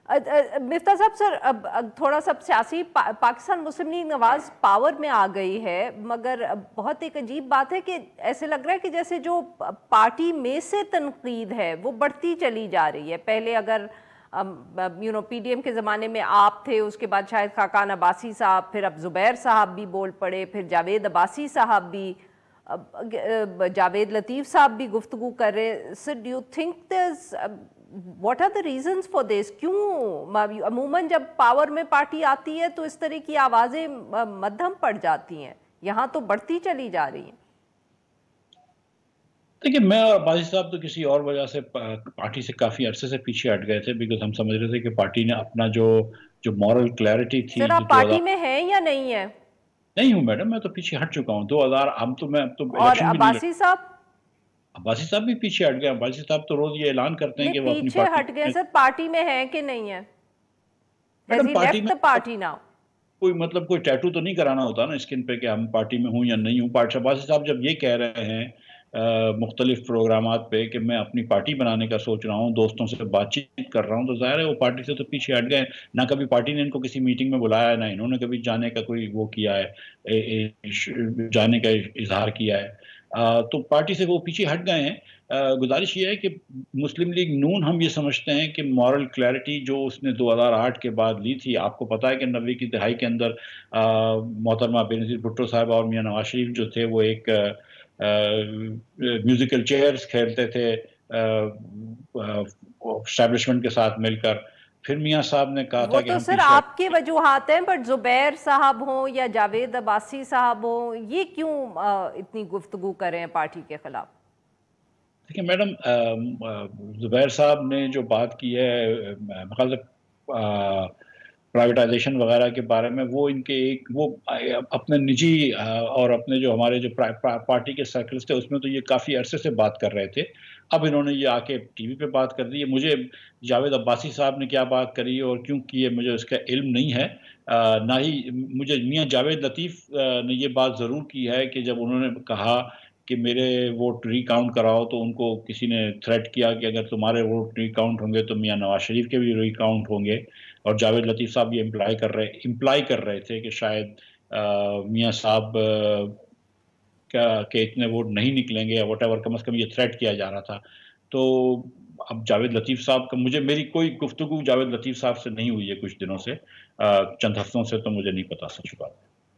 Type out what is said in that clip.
مفتاح صاحب سر، اب تھوڑا سا سیاسی پاکستان مسلم لیگ نواز پاور میں آ گئی ہے، مگر بہت ایک عجیب بات ہے کہ ایسے لگ رہا ہے کہ جیسے جو پارٹی میں سے تنقید ہے وہ بڑھتی چلی جا رہی ہے۔ پہلے اگر پی ڈی ایم کے زمانے میں آپ تھے، اس کے بعد شاید خاقان عباسی صاحب، پھر اب زبیر صاحب بھی بول پڑے، پھر جاوید عباسی صاحب بھی، جاوید لطیف صاحب بھی گفتگو کر رہے۔ Sir do you think what are the reasons for this؟ کیوں عموماً جب پاور میں پارٹی آتی ہے تو اس طرح کی آوازیں مدھم پڑ جاتی ہیں، یہاں تو بڑھتی چلی جا رہی ہیں؟ دیکھیں، میں اور عباسی صاحب تو کسی اور وجہ سے پارٹی سے کافی عرصے سے پیچھے ہٹ گئے تھے، بیکاز ہم سمجھ رہے تھے کہ پارٹی نے اپنا جو مورل کلیئرٹی تھی سر آپ جو پارٹی میں ہیں یا نہیں ہیں؟ نہیں ہوں میڈم، میں تو پیچھے ہٹ چکا ہوں 2000 میں اب تو اور الیکشن بھی نہیں عباسی صاحب؟ عباسی صاحب بھی پیچھے ہٹ گئے۔ عباسی صاحب تو روز یہ اعلان کرتے ہیں نہیں، کہ وہ اپنی پیچھے پارٹی ہٹ گئے سر، پارٹی میں ہیں کہ نہیں ہیں؟ Has madam he party left میں the party now؟ کوئی ٹیٹو تو نہیں کرانا ہوتا نا اسکن پہ کہ ہم پارٹی میں ہوں یا نہیں ہوں۔ عباسی صاحب جب یہ کہہ رہے ہیں مختلف پروگرامات پہ کہ میں اپنی پارٹی بنانے کا سوچ رہا ہوں، دوستوں سے بات چیت کر رہا ہوں، تو ظاہر ہے وہ پارٹی سے تو پیچھے ہٹ گئے۔ نہ کبھی پارٹی نے ان کو کسی میٹنگ میں بلایا ہے، نہ انہوں نے کبھی جانے کا کوئی وہ کیا ہے، جانے کا اظہار کیا ہے، تو پارٹی سے وہ پیچھے ہٹ گئے ہیں۔ گزارش یہ ہے کہ مسلم لیگ نون ہم یہ سمجھتے ہیں کہ مورل کلیئرٹی جو اس نے 2008 کے بعد لی تھی، آپ کو پتا ہے کہ 90 کی دہائی کے اندر محترمہ بینظیر بھٹو صاحب اور میاں نواز شریف جو تھے وہ ایک میوزیکل چیئرز کھیلتے تھے اسٹیبلشمنٹ کے ساتھ مل کر۔ پھر میاں صاحب نے کہا وہ تھا کہ تو ہم سر پیچھے آپ کے وجوہات ہیں، بٹ زبیر صاحب ہوں یا جاوید عباسی صاحب ہوں، یہ کیوں اتنی گفتگو کر رہے ہیں پارٹی کے خلاف؟ دیکھیں میڈم، زبیر صاحب نے جو بات کی ہے مخالف پرائیویٹائزیشن وغیرہ کے بارے میں، وہ ان کے وہ اپنے نجی اور اپنے جو ہمارے جو پارٹی کے سرکلز تھے اس میں تو یہ کافی عرصے سے بات کر رہے تھے۔ اب انہوں نے یہ آ کے ٹی وی پہ بات کر دی ہے۔ مجھے جاوید عباسی صاحب نے کیا بات کری اور کیوں کی ہے مجھے اس کا علم نہیں ہے، نہ ہی مجھے میاں جاوید لطیف نے یہ بات ضرور کی ہے کہ جب انہوں نے کہا کہ میرے ووٹ ری کاؤنٹ کراؤ تو ان کو کسی نے تھریٹ کیا کہ اگر تمہارے ووٹ ری کاؤنٹ ہوں گے تو میاں نواز شریف کے بھی ری کاؤنٹ ہوں گے، اور جاوید لطیف صاحب یہ امپلائی کر رہے تھے کہ شاید میاں صاحب کہ اتنے ووٹ نہیں نکلیں گے یا واٹ ایور، کم از کم یہ تھریٹ کیا جا رہا تھا۔ تو اب جاوید لطیف صاحب کا میری کوئی گفتگو جاوید لطیف صاحب سے نہیں ہوئی ہے کچھ دنوں سے، چند ہفتوں سے، تو مجھے نہیں پتا سچ بات۔